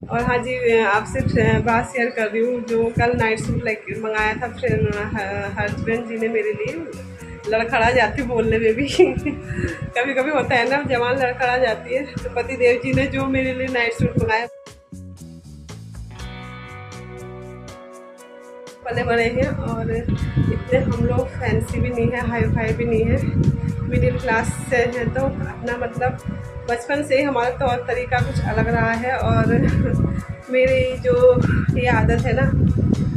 और हाँ जी, आपसे बात शेयर कर रही हूँ। जो कल नाइट सूट लेके मंगाया था, फिर हस्बैंड जी ने मेरे लिए लड़खड़ा जाती बोलने में भी कभी कभी होता है ना, जवान लड़खड़ा जाती है। तो पति देव जी ने जो मेरे लिए नाइट सूट मंगाया, पले बड़े हैं और इतने हम लोग फैंसी भी नहीं है, हाई फाई भी नहीं है, मिडिल क्लास से हैं। तो अपना मतलब बचपन से ही हमारा तौर तरीका कुछ अलग रहा है। और मेरी जो ये आदत है ना,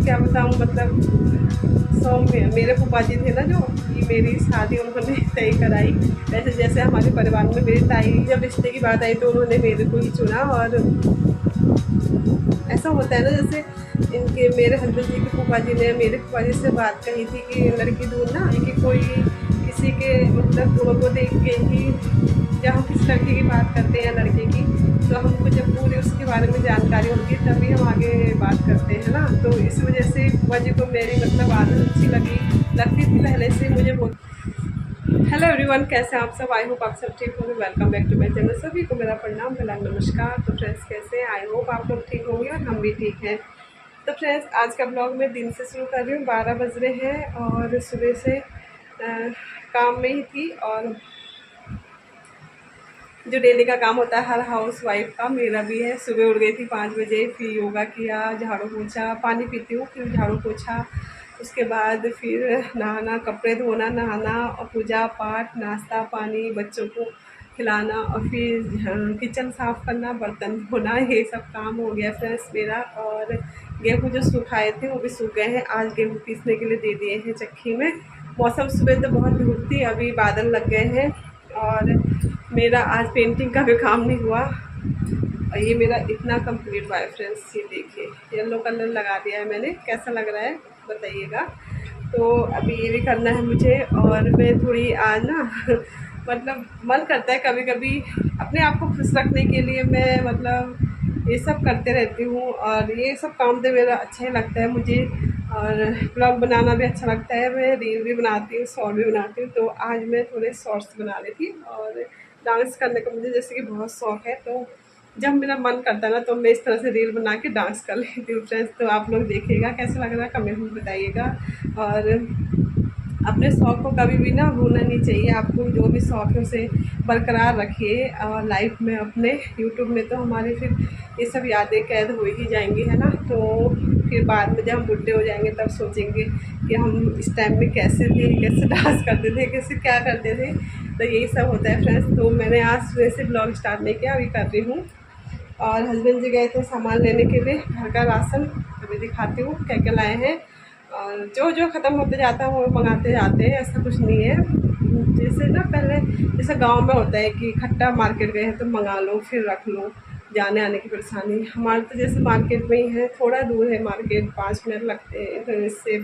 क्या बताऊँ, मतलब सौ में मेरे फूफा जी थे ना, जो कि मेरी शादी उन्होंने तय कराई। वैसे जैसे हमारे परिवार में मेरी ताई जब रिश्ते की बात आई तो उन्होंने मेरे को ही चुना। और ऐसा होता है ना, जैसे इनके मेरे हस्बैंड जी के फूफा जी ने मेरे फूफा जी से बात कही थी कि लड़की ढूंढना, कि कोई किसी के मतलब गुणों को देख के ही, जब हम किसी लड़के की बात करते हैं लड़के की, तो हमको जब पूरी उसके बारे में जानकारी होगी तभी हम आगे बात करते हैं ना। तो इस वजह से फूफा जी को मेरी मतलब आदत अच्छी लगती थी पहले से मुझे बहुत। हेलो एवरीवन, कैसे हैं आप सब? आई होप आप सब ठीक होंगे। Welcome back to my channel. सभी को मेरा प्रणाम, मेरा नमस्कार। तो फ्रेंड्स, कैसे हैं? आई होप आप लोग ठीक होंगे और हम भी ठीक हैं। तो फ्रेंड्स, आज का ब्लॉग मैं दिन से शुरू कर रही हूँ। 12 बज रहे हैं और सुबह से काम में ही थी। और जो डेली का काम होता है हर हाउस वाइफ का, मेरा भी है। सुबह उठ गई थी 5 बजे, फिर योगा किया, झाड़ू पोछा, पानी पीती हूँ, फिर झाड़ू पोछा, उसके बाद फिर नहाना, कपड़े धोना, नहाना और पूजा पाठ, नाश्ता पानी, बच्चों को खिलाना और फिर किचन साफ़ करना, बर्तन धोना, ये सब काम हो गया फ्रेंड्स मेरा। और गेहूँ जो सुखाए थे वो भी सूख गए हैं। आज गेहूँ पीसने के लिए दे दिए हैं चक्की में। मौसम सुबह तो बहुत धूप थी, अभी बादल लग गए हैं। और मेरा आज पेंटिंग का भी काम नहीं हुआ और ये मेरा इतना कंप्लीट हुआ है फ्रेंड्स। ये देखिए, येलो कलर लगा दिया है मैंने, कैसा लग रहा है बताइएगा। तो अभी ये भी करना है मुझे। और मैं थोड़ी आज ना मतलब मन करता है कभी कभी अपने आप को खुश रखने के लिए, मैं मतलब ये सब करते रहती हूँ। और ये सब काम तो मेरा अच्छा ही लगता है मुझे। और ब्लॉग बनाना भी अच्छा लगता है। मैं रील भी बनाती हूँ, शॉर्ट भी बनाती हूँ। तो आज मैं थोड़े शॉर्ट्स बना रही थी। और डांस करने का मुझे जैसे कि बहुत शौक है, तो जब मेरा मन करता है ना तो मैं इस तरह से रील बना के डांस कर लेती हूँ फ्रेंड्स। तो आप लोग देखिएगा कैसा लग रहा है, कमेंट में बताइएगा। और अपने शौक़ को कभी भी ना भूलना नहीं चाहिए। आपको जो भी शौक़ है उसे बरकरार रखिए। और लाइफ में अपने यूट्यूब में तो हमारे फिर ये सब यादें कैद हो ही जाएंगी, है ना। तो फिर बाद में जब हम बुढ़े हो जाएंगे तब सोचेंगे कि हम इस टाइम में कैसे थे, कैसे डांस करते थे, कैसे क्या करते थे। तो यही सब होता है फ्रेंड्स। तो मैंने आज सुबह से ब्लॉग स्टार्ट नहीं किया, अभी कर रही हूँ। और हस्बैंड जी गए थे सामान लेने के लिए, घर का राशन। अभी दिखाती हूँ क्या क्या लाए हैं। और जो जो ख़त्म होते जाता है वो मंगाते जाते हैं, ऐसा कुछ नहीं है। जैसे ना पहले जैसे गांव में होता है कि इकट्ठा मार्केट गए हैं तो मंगा लो फिर रख लो, जाने आने की परेशानी। हमारे तो जैसे मार्केट में ही है, थोड़ा दूर है मार्केट, 5 मिनट लगते हैं तो इससे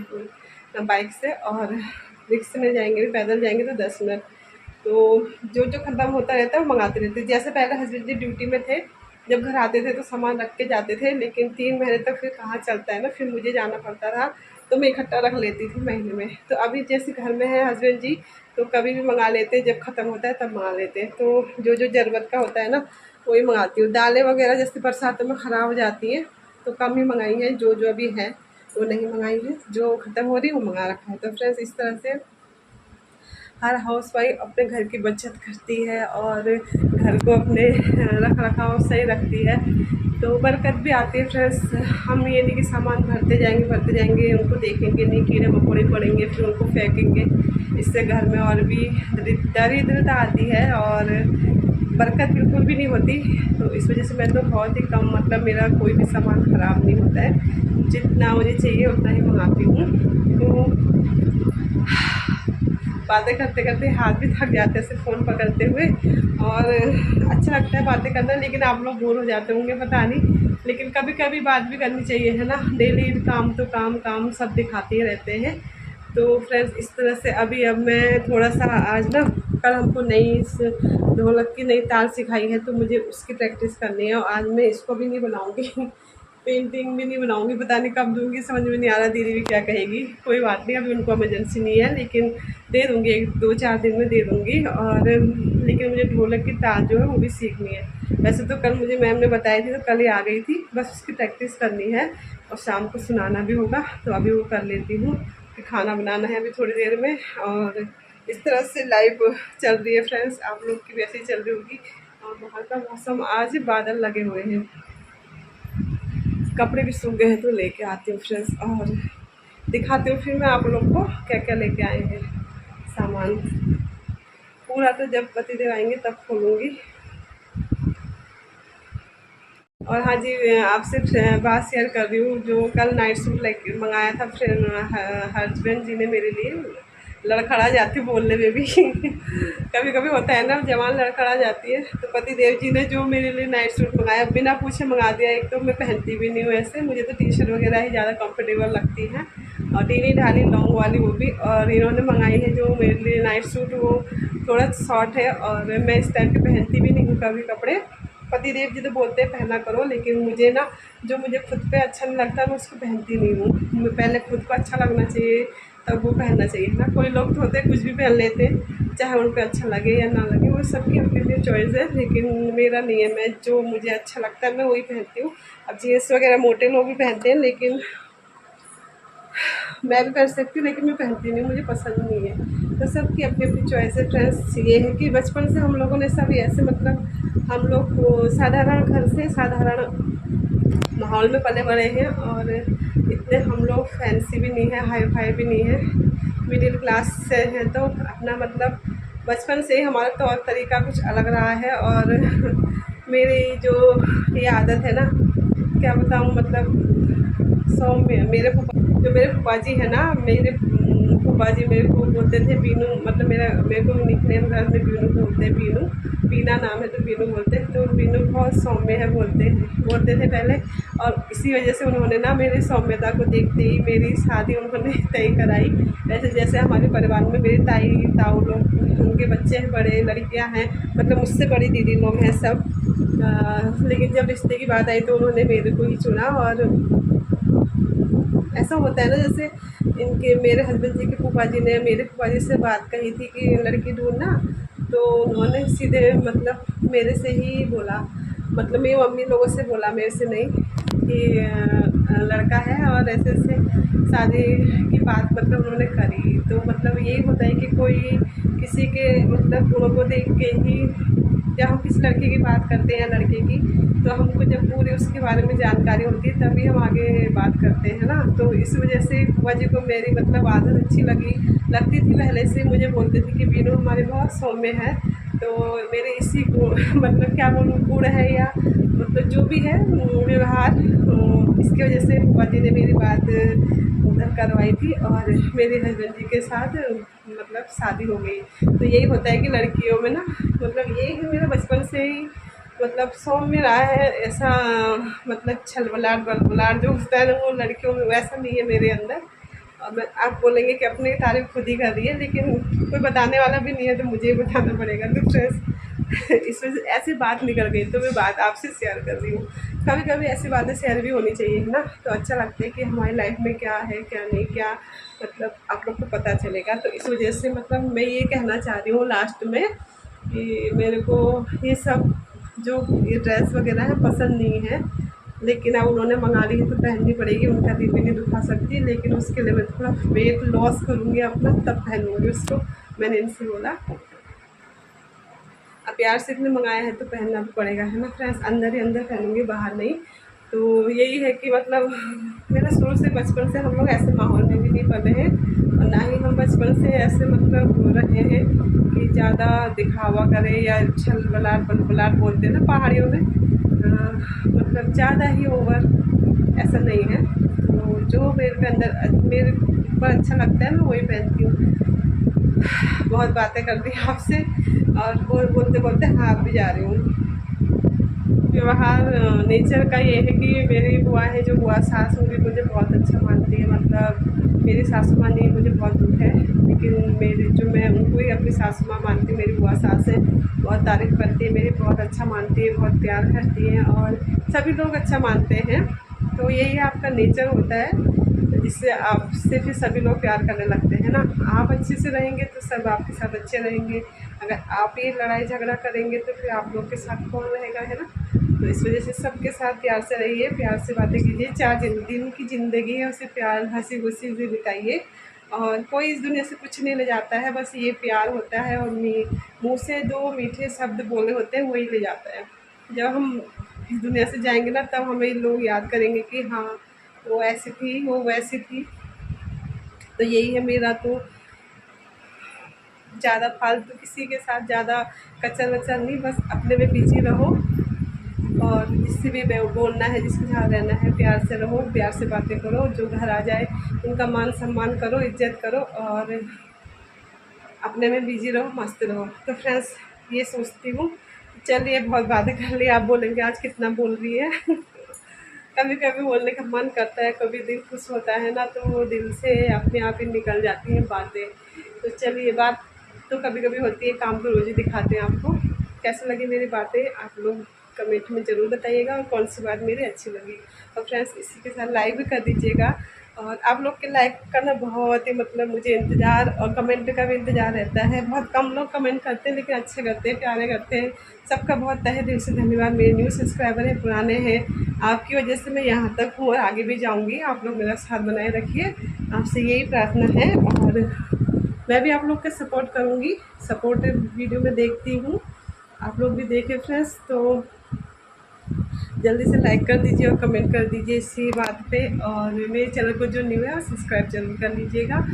बाइक से। और रिक्शे में जाएंगे, पैदल जाएंगे तो 10 मिनट। तो जो जो ख़त्म होता रहता है वो मंगाते रहते हैं। जैसे पहले हस्बैंड जी ड्यूटी में थे, जब घर आते थे तो सामान रख के जाते थे, लेकिन 3 महीने तक फिर कहाँ चलता है ना, फिर मुझे जाना पड़ता था। तो मैं इकट्ठा रख लेती थी महीने में। तो अभी जैसे घर में है हस्बैंड जी, तो कभी भी मंगा लेते हैं, जब ख़त्म होता है तब मंगा लेते हैं। तो जो जो ज़रूरत का होता है ना वही मंगाती हूँ। दालें वगैरह जैसे बरसातों में ख़राब हो जाती हैं तो कम ही मंगाई हैं, जो जो अभी है वो नहीं मंगाई है, जो ख़त्म हो रही है वो मंगा रखा है। तो फ्रेंड्स, इस तरह से हर हाउसवाइफ अपने घर की बचत करती है और घर को अपने रख रखाव सही रखती है, तो बरकत भी आती है फ्रेंड्स। हम ये नहीं कि सामान भरते जाएंगे, उनको देखेंगे नहीं, कीड़े मकोड़े पड़ेंगे फिर उनको फेंकेंगे, इससे घर में और भी दरिद्रता आती है और बरकत बिल्कुल भी नहीं होती। तो इस वजह से मैं तो बहुत ही कम, मतलब मेरा कोई भी सामान ख़राब नहीं होता है, जितना मुझे चाहिए उतना ही मंगाती हूँ। तो बातें करते करते हाथ भी थक जाते हैं सिर्फ फ़ोन पकड़ते हुए। और अच्छा लगता है बातें करना, लेकिन आप लोग बोर हो जाते होंगे पता नहीं, लेकिन कभी कभी बात भी करनी चाहिए, है ना। डेली काम तो काम काम सब दिखाते ही रहते हैं। तो फ्रेंड्स, इस तरह से अब मैं थोड़ा सा आज ना, कल हमको नई ढोलक की नई ताल सिखाई है तो मुझे उसकी प्रैक्टिस करनी है और आज मैं इसको भी नहीं बनाऊँगी पेंटिंग भी नहीं बनाऊंगी, पता नहीं कब दूंगी, समझ में नहीं आ रहा दीदी भी क्या कहेगी। कोई बात नहीं, अभी उनको इमरजेंसी नहीं है, लेकिन दे दूंगी, 1-2-4 दिन में दे दूंगी। और लेकिन मुझे ढोलक की ताल जो है वो भी सीखनी है। वैसे तो कल मुझे मैम ने बताई थी, तो कल ही आ गई थी, बस उसकी प्रैक्टिस करनी है और शाम को सुनाना भी होगा, तो अभी वो कर लेती हूँ। कि खाना बनाना है अभी थोड़ी देर में। और इस तरह से लाइफ चल रही है फ्रेंड्स, आप लोग की भी ऐसे ही चल रही होगी। और बाहर का मौसम आज बादल लगे हुए हैं, कपड़े भी सूख गए हैं, तो लेके आती हूँ फ्रेंड्स और दिखाती हूँ फिर मैं आप लोग को क्या क्या लेके आए हैं सामान। पूरा तो जब पतिदेव आएंगे तब खोलूँगी। और हाँ जी, आपसे बात शेयर कर रही हूँ, जो कल नाइट सूट लेके मंगाया था फ्रेंड हस्बैंड जी ने मेरे लिए, लड़खड़ा जाती बोलने में भी कभी कभी होता है ना, जवान लड़खड़ा जाती है। तो पति देव जी ने जो मेरे लिए नाइट सूट मंगाया, बिना पूछे मंगा दिया। एक तो मैं पहनती भी नहीं हूँ ऐसे, मुझे तो टी शर्ट वगैरह ही ज़्यादा कंफर्टेबल लगती हैं, और ढीली ढाली लॉन्ग वाली वो भी। और इन्होंने मंगाई है जो मेरे लिए नाइट सूट, वो थोड़ा शॉर्ट है और मैं इस टाइप के पहनती भी नहीं हूँ कभी कपड़े। पतिदेव जी तो बोलते हैं पहना करो, लेकिन मुझे ना, जो मुझे खुद पे अच्छा नहीं लगता मैं उसको पहनती नहीं हूँ। मैं पहले खुद को अच्छा लगना चाहिए तब वो पहनना चाहिए ना। कोई लोग तो होते हैं कुछ भी पहन लेते हैं, चाहे उन पर अच्छा लगे या ना लगे, वो सबकी अपनी अपनी चॉइस है, लेकिन मेरा नहीं है। मैं जो मुझे अच्छा लगता है मैं वही पहनती हूँ। अब जीन्स वगैरह मोटे लोग भी पहनते हैं, लेकिन मैं भी पहन सकती हूँ, लेकिन मैं पहनती नहीं, मुझे पसंद नहीं है। तो सबकी अपनी अपनी चॉइस है फ्रेंड्स। ये है कि बचपन से हम लोगों ने सभी ऐसे, मतलब हम लोग साधारण घर से साधारण माहौल में पले बड़े हैं, और इतने हम लोग फैंसी भी नहीं है, हाई फाई भी नहीं है, मिडिल क्लास से हैं। तो अपना मतलब बचपन से ही हमारा तौर तरीका कुछ अलग रहा है। और मेरी जो ये आदत है ना, क्या बताऊँ, मतलब सौम्य, मेरे फूफा जी है ना, मेरे फूफा जी मेरे को बोलते थे बीनू, मतलब मेरे को निकनेम घर में बीनू बोलते हैं। बीनू, बीना नाम है तो बीनू बोलते हैं। तो बीनू बहुत सौम्य है बोलते थे पहले, और इसी वजह से उन्होंने ना मेरी सौम्यता को देखते ही मेरी शादी उन्होंने तय कराई। वैसे जैसे हमारे परिवार में मेरी ताई ताऊ लोग, उनके बच्चे हैं, बड़े लड़कियां हैं, मतलब मुझसे बड़ी दीदी लोग हैं सब। लेकिन जब रिश्ते की बात आई तो उन्होंने मेरे को ही चुना। और ऐसा होता है ना, जैसे इनके मेरे हस्बैंड जी के फूफा जी ने मेरे फूफा जी से बात कही थी कि लड़की ढूंढना, तो उन्होंने सीधे मतलब मेरे से ही बोला, मतलब मेरी मम्मी लोगों से बोला, मेरे से नहीं, कि लड़का है और ऐसे ऐसे शादी की बात मतलब उन्होंने करी। तो मतलब यही होता है कि कोई किसी के मतलब गुणों को देख के ही, जब हम किसी लड़के की बात करते हैं लड़के की, तो हमको जब पूरे उसके बारे में जानकारी होती है तभी हम आगे बात करते हैं ना। तो इस वजह से फूफा जी को मेरी मतलब आदत अच्छी लगती थी पहले से। मुझे बोलते थे कि बीनू हमारे बहुत सौम्य है। तो मेरे इसी को मतलब क्या बोलूँ, गुण है या मतलब जो भी है व्यवहार, इसकी वजह से फूफा जी ने मेरी बात उधर करवाई थी, और मेरे हस्बैंड जी के साथ मतलब शादी हो गई। तो यही होता है कि लड़कियों में ना, मतलब यही है मेरा बचपन से ही मतलब सौम्य रहा है ऐसा। मतलब छलबलाट बलबलाट जो होता है ना, वो लड़कियों में वैसा नहीं है मेरे अंदर। और मैं, आप बोलेंगे कि अपनी तारीफ खुद ही कर रही है, लेकिन कोई बताने वाला भी नहीं है, तो मुझे ही बताना पड़ेगा। तो फ्रेंड्स इस वजह से ऐसी बात निकल गई, तो मैं बात आपसे शेयर कर रही हूँ। कभी कभी ऐसी बातें शेयर भी होनी चाहिए है ना, तो अच्छा लगता है कि हमारी लाइफ में क्या है क्या नहीं, क्या मतलब आप लोग को पता चलेगा। तो इस वजह से मतलब मैं ये कहना चाह रही हूँ लास्ट में, कि मेरे को ये सब जो ये ड्रेस वगैरह है पसंद नहीं है, लेकिन अब उन्होंने मंगा ली है तो पहननी पड़ेगी, उनका दिल भी नहीं दुखा सकती। लेकिन उसके लिए मैं थोड़ा वेट लॉस करूँगी अपना, तब पहनूँगी उसको, मैंने इनसे बोला। अब प्यार से इतने मंगाया है तो पहनना भी पड़ेगा, है ना फ्रेंड्स, अंदर ही अंदर पहनूँगी, बाहर नहीं। तो यही है कि मतलब मेरा शुरू से बचपन से हम लोग ऐसे माहौल में भी नहीं पले हैं, और ना ही हम बचपन से ऐसे मतलब रहे हैं कि ज़्यादा दिखावा करें या छल बलाट बलबलाट बोलते हैं ना पहाड़ियों में, मतलब ज़्यादा ही ओवर ऐसा नहीं है। तो जो मेरे अंदर मेरे ऊपर अच्छा लगता है मैं वही पहनती हूँ। बहुत बातें करती हूँ आपसे, और बोलते बोलते हाथ भी जा रही हूँ। व्यवहार नेचर का ये है कि मेरी बुआ है, जो बुआ सास होंगी, मुझे बहुत अच्छा मानती है। मतलब मेरी सासू माँ नहीं, मुझे बहुत दुख है, लेकिन मेरी जो मैं उनको ही अपनी सासू माँ मानती हूँ। मेरी बुआ सास है, बहुत तारीफ़ करती है मेरी, बहुत अच्छा मानती है, बहुत प्यार करती है, और सभी लोग अच्छा मानते हैं। तो यही आपका नेचर होता है, जिससे आपसे फिर सभी लोग प्यार करने लगते हैं ना। आप अच्छे से रहेंगे तो सब आपके साथ अच्छे रहेंगे, अगर आप ये लड़ाई झगड़ा करेंगे तो फिर आप लोग के साथ कौन रहेगा, है ना। तो इस वजह से सबके साथ प्यार से रहिए, प्यार से बातें कीजिए, 4 दिन की ज़िंदगी है उसे प्यार हंसी खुशी से बिताइए। और कोई इस दुनिया से कुछ नहीं ले जाता है, बस ये प्यार होता है, और मुँह से 2 मीठे शब्द बोले होते हैं वही ले जाता है। जब हम इस दुनिया से जाएंगे ना, तब हमें लोग याद करेंगे कि हाँ वो ऐसी थी, वो वैसी थी। तो यही है मेरा तो, ज़्यादा फालतू किसी के साथ ज़्यादा कचर वचर नहीं, बस अपने में बिजी रहो, और जिससे भी बोलना है, जिसके साथ रहना है, प्यार से रहो, प्यार से बातें करो, जो घर आ जाए उनका मान सम्मान करो, इज्जत करो, और अपने में बिजी रहो, मस्त रहो। तो फ्रेंड्स ये सोचती हूँ। चलिए बहुत बातें कर ली, आप बोलेंगे आज कितना बोल रही है कभी कभी बोलने का मन करता है, कभी दिल खुश होता है ना, तो वो दिल से अपने आप ही निकल जाती हैं बातें। तो चलिए, बात तो कभी कभी होती है, काम तो रोज़ ही दिखाते हैं आपको। कैसे लगी मेरी बातें आप लोग कमेंट में ज़रूर बताइएगा, और कौन सी बात मेरी अच्छी लगी। और फ्रेंड्स इसी के साथ लाइक भी कर दीजिएगा, और आप लोग के लाइक का ना बहुत ही मतलब मुझे इंतज़ार और कमेंट का भी इंतज़ार रहता है। बहुत कम लोग कमेंट करते हैं, लेकिन अच्छे करते हैं, प्यारे करते हैं। सबका बहुत तहे दिल से धन्यवाद। मेरे न्यू सब्सक्राइबर हैं, पुराने हैं, आपकी वजह से मैं यहाँ तक हूँ और आगे भी जाऊँगी। आप लोग मेरा साथ बनाए रखिए, आपसे यही प्रार्थना है, और मैं भी आप लोग का सपोर्ट करूँगी। सपोर्ट वीडियो में देखती हूँ, आप लोग भी देखें फ्रेंड्स। तो जल्दी से लाइक कर दीजिए और कमेंट कर दीजिए इसी बात पे, और मेरे चैनल को जो न्यू है सब्सक्राइब जरूर कर लीजिएगा।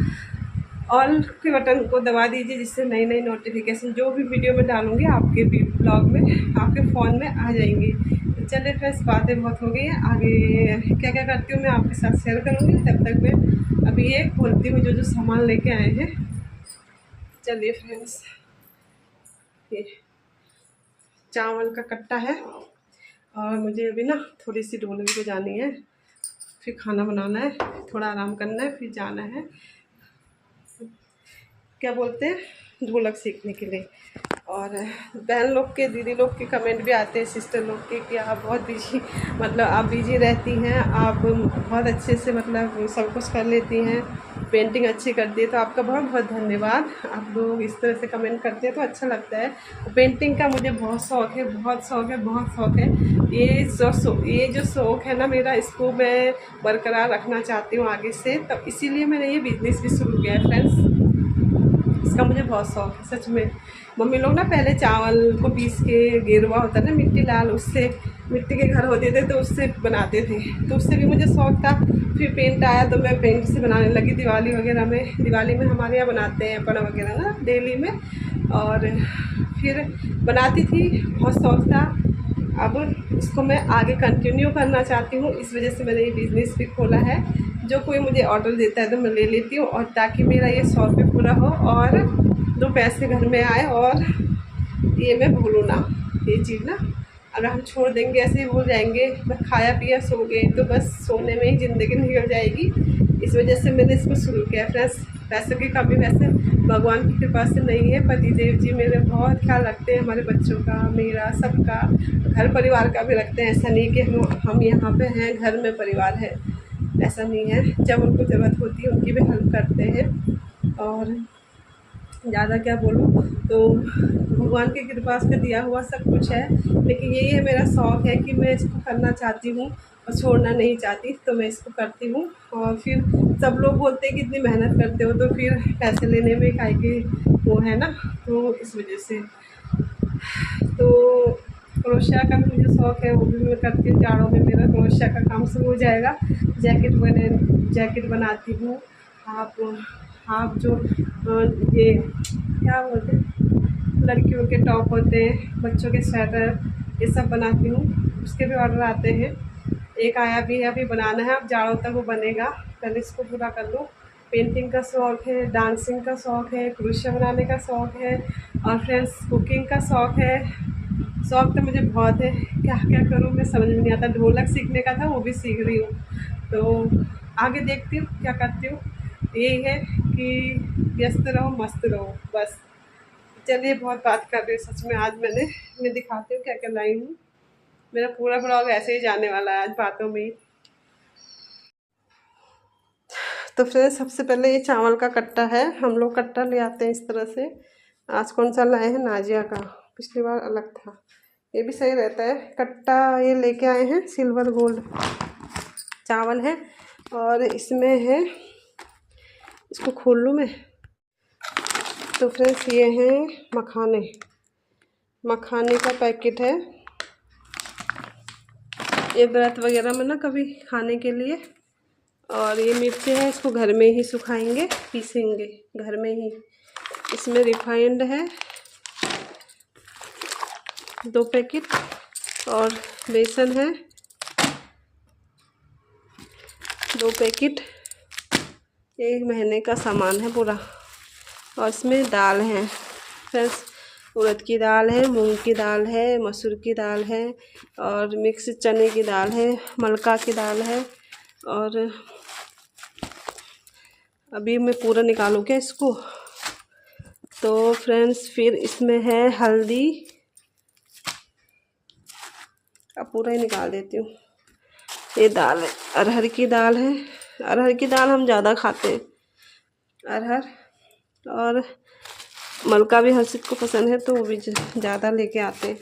ऑल के बटन को दबा दीजिए, जिससे नई नई नोटिफिकेशन जो भी वीडियो में डालूँगी आपके ब्लॉग में, आपके फ़ोन में आ जाएंगी। तो चलिए फ्रेंड्स, बातें बहुत हो गई हैं, आगे क्या क्या करती हूँ मैं आपके साथ शेयर करूँगी। तब तक मैं अभी ये खोलती हूँ जो सामान लेके आए हैं। चलिए फ्रेंड्स, ये चावल का कट्टा है, और मुझे अभी ना थोड़ी सी ढोलकी को जानी है, फिर खाना बनाना है, थोड़ा आराम करना है, फिर जाना है क्या बोलते हैं ढोलक सीखने के लिए। और बहन लोग के, दीदी लोग के कमेंट भी आते हैं, सिस्टर लोग के, कि आप बहुत बिजी, मतलब आप बिजी रहती हैं, आप बहुत अच्छे से मतलब सब कुछ कर लेती हैं, पेंटिंग अच्छी करती है। तो आपका बहुत बहुत धन्यवाद, आप लोग इस तरह से कमेंट करते हैं तो अच्छा लगता है। पेंटिंग का मुझे बहुत शौक़ है, बहुत शौक़ है, बहुत शौक़ है। ये जो शौक़ है ना मेरा, इसको मैं बरकरार रखना चाहती हूँ आगे से। तब इसीलिए मैंने ये बिज़नेस भी शुरू किया है फ्रेंड्स, इसका मुझे बहुत शौक़ है सच में। मम्मी लोग ना पहले चावल को पीस के, गेरुआ होता है ना मिट्टी लाल, उससे मिट्टी के घर होते थे तो उससे बनाते थे, तो उससे भी मुझे शौक़ था। फिर पेंट आया तो मैं पेंट से बनाने लगी, दिवाली वगैरह में। दिवाली में हमारे यहाँ बनाते हैं पड़ा वगैरह ना दिल्ली में, और फिर बनाती थी, बहुत शौक़ था। अब इसको मैं आगे कंटिन्यू करना चाहती हूँ, इस वजह से मैंने ये बिज़नेस भी खोला है। जो कोई मुझे ऑर्डर देता है तो मैं ले लेती हूँ, और ताकि मेरा ये शौक़ भी पूरा हो, और 2 पैसे घर में आए, और ये मैं भूलूँ ना ये चीज़ ना। अगर हम छोड़ देंगे, ऐसे ही भूल जाएंगे, बस खाया पिया सो गए, तो बस सोने में ही ज़िंदगी निकल जाएगी। इस वजह से मैंने इसको शुरू किया फ्रेंड्स। पैसों की कमी वैसे भगवान की कृपा से नहीं है, पतिदेव जी मेरे बहुत ख्याल रखते हैं, हमारे बच्चों का, मेरा, सबका, घर परिवार का भी रखते हैं। ऐसा नहीं कि हम यहाँ पे हैं, घर में परिवार है, ऐसा नहीं है। जब उनको ज़रूरत होती है उनकी भी हेल्प करते हैं। और ज़्यादा क्या बोलूँ, तो भगवान की कृपा से दिया हुआ सब कुछ है, लेकिन यही है मेरा शौक़ है कि मैं इसको करना चाहती हूँ और छोड़ना नहीं चाहती, तो मैं इसको करती हूँ। और फिर सब लोग बोलते हैं कि इतनी मेहनत करते हो, तो फिर पैसे लेने में काहे की वो है ना, तो इस वजह से। तो क्रोशिया का भी मुझे शौक़ है, वो भी मैं करती हूँ। जाड़ों में मेरा क्रोशिया का काम शुरू हो जाएगा। जैकेट बनाती हूँ। हाफ जो ये क्या बोलते हैं, लड़कियों के टॉप होते हैं, बच्चों के स्वेटर, ये सब बनाती हूँ। उसके भी ऑर्डर आते हैं, एक आया भी है, अभी बनाना है, अब जाड़ों तक वो बनेगा, पहले इसको पूरा कर लूँ। पेंटिंग का शौक़ है, डांसिंग का शौक़ है, क्रोशिया बनाने का शौक़ है, और फ्रेंड्स कुकिंग का शौक़ है। शौक़ तो मुझे बहुत है, क्या क्या करूँ मैं समझ में नहीं आता। ढोलक सीखने का था, वो भी सीख रही हूँ, तो आगे देखती हूँ क्या करती हूँ। यही है कि व्यस्त रहो, मस्त रहो, बस। चलिए बहुत बात कर रही हूँ सच में, आज मैं दिखाती हूँ क्या क्या लाई हूँ। मेरा पूरा ब्लॉग ऐसे ही जाने वाला है आज बातों में ही। तो फिर सबसे पहले ये चावल का कट्टा है, हम लोग कट्टा ले आते हैं इस तरह से। आज कौन सा लाए हैं? नाजिया का, पिछली बार अलग था। ये भी सही रहता है कट्टा। ये लेके आए हैं सिल्वर गोल्ड चावल है, और इसमें है, इसको खोल लूँ मैं। तो फ्रेंड्स ये हैं मखाने का पैकेट है, ये व्रत वगैरह में ना कभी खाने के लिए। और ये मिर्ची है, इसको घर में ही सुखाएंगे, पीसेंगे घर में ही। इसमें रिफाइंड है 2 पैकेट, और बेसन है 2 पैकेट। 1 महीने का सामान है पूरा। और इसमें दाल है फ्रेंड्स, उड़द की दाल है, मूंग की दाल है, मसूर की दाल है, और मिक्स चने की दाल है, मलका की दाल है। और अभी मैं पूरा निकालूँ क्या इसको? तो फ्रेंड्स फिर इसमें है हल्दी, अब पूरा ही निकाल देती हूँ। ये दाल है, अरहर की दाल है। अरहर की दाल हम ज़्यादा खाते हैं, अरहर। और मलका भी हर्षित को पसंद है, तो वो भी ज़्यादा लेके आते हैं।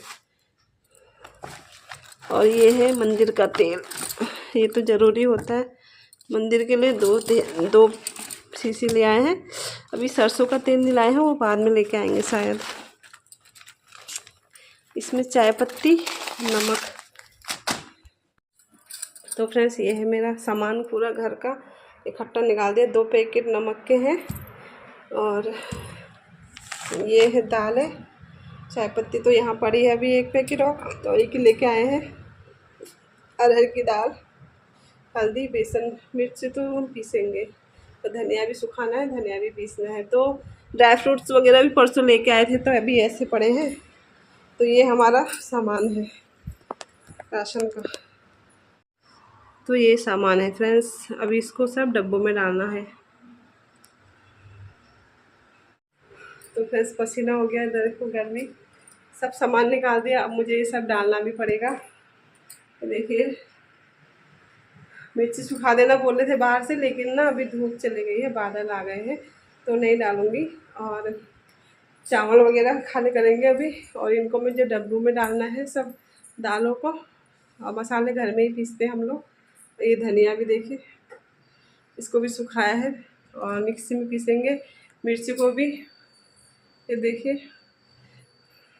और ये है मंदिर का तेल, ये तो ज़रूरी होता है मंदिर के लिए। 2 शीशी ले आए हैं। अभी सरसों का तेल नहीं लाए हैं, वो बाद में लेके आएंगे शायद। इसमें चाय पत्ती, नमक। तो फ्रेंड्स ये है मेरा सामान पूरा घर का इकट्ठा निकाल दिया। 2 पैकेट नमक के हैं, और ये है दाल है। चाय पत्ती तो यहाँ पड़ी है अभी 1 पैकेट, और तो एक ही लेके आए हैं। अरहर की दाल, हल्दी, बेसन, मिर्च तो हम पीसेंगे। तो धनिया भी सुखाना है, धनिया भी पीसना है। तो ड्राई फ्रूट्स वगैरह भी परसों लेके आए थे, तो अभी ऐसे पड़े हैं। तो ये हमारा सामान है राशन का। तो ये सामान है फ्रेंड्स, अभी इसको सब डब्बों में डालना है। तो फ्रेंड्स पसीना हो गया इधर को, गर्मी, सब सामान निकाल दिया। अब मुझे ये सब डालना भी पड़ेगा। तो देखिए, मिर्ची सुखा देना बोल रहे थे बाहर से, लेकिन ना अभी धूप चली गई है, बादल आ गए हैं, तो नहीं डालूँगी। और चावल वगैरह खाने करेंगे अभी। और इनको मुझे डब्बू में डालना है सब दालों को। और मसाले घर में ही पीसते हैं हम लोग। ये धनिया भी देखिए, इसको भी सुखाया है, और मिक्सी में पीसेंगे। मिर्ची को भी ये देखिए।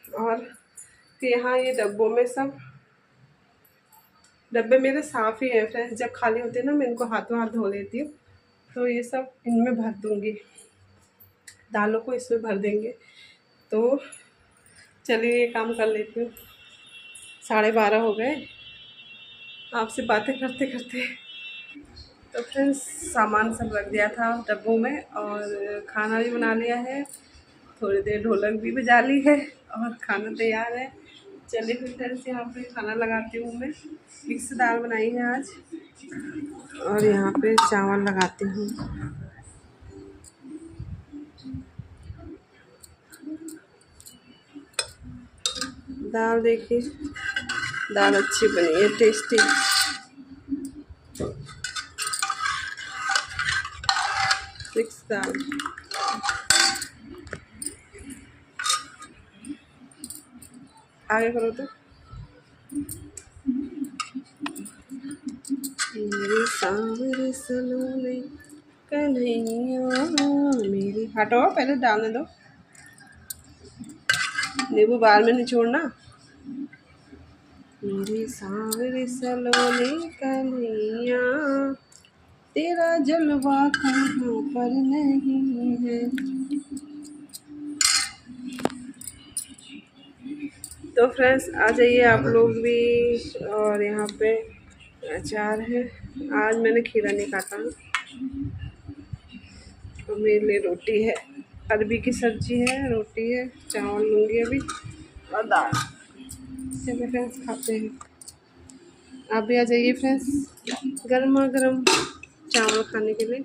और फिर यहाँ ये डब्बों में सब, डब्बे मेरे साफ़ ही हैं फ्रेंड्स। जब खाली होते हैं ना, मैं इनको हाथों हाथ धो लेती हूँ। तो ये सब इनमें भर दूँगी, दालों को इसमें भर देंगे। तो चलिए ये काम कर लेती हूँ। 12:30 हो गए आपसे बातें करते करते। तो फ्रेंड्स सामान सब रख दिया था डब्बों में, और खाना भी बना लिया है। थोड़ी देर ढोलक भी बजा ली है, और खाना तैयार है। चलिए फिर फ्रेंड्स यहाँ पे खाना लगाती हूँ मैं। मिक्स दाल बनाई है आज, और यहाँ पे चावल लगाती हूँ। दाल देखिए, दाल अच्छी बनी है, टेस्टी। मिक्स दाल, आगे करो तो। मेरी सांवरे सलोने कन्हैया मेरी, हटो पहले डालने दो। नींबू बाल में निचोड़ना। मेरी सांवरे सलोने कन्हैया, तेरा जलवा कहाँ पर नहीं है। तो फ्रेंड्स आ जाइए आप लोग भी। और यहाँ पे अचार है, आज मैंने खीरा नहीं काटा। और मेरे लिए रोटी है, अरबी की सब्जी है, रोटी है, चावल लूँगी अभी, और दाल। चलिए फ्रेंड्स खाते हैं। आप भी आ जाइए फ्रेंड्स, गर्मा गर्म चावल खाने के लिए।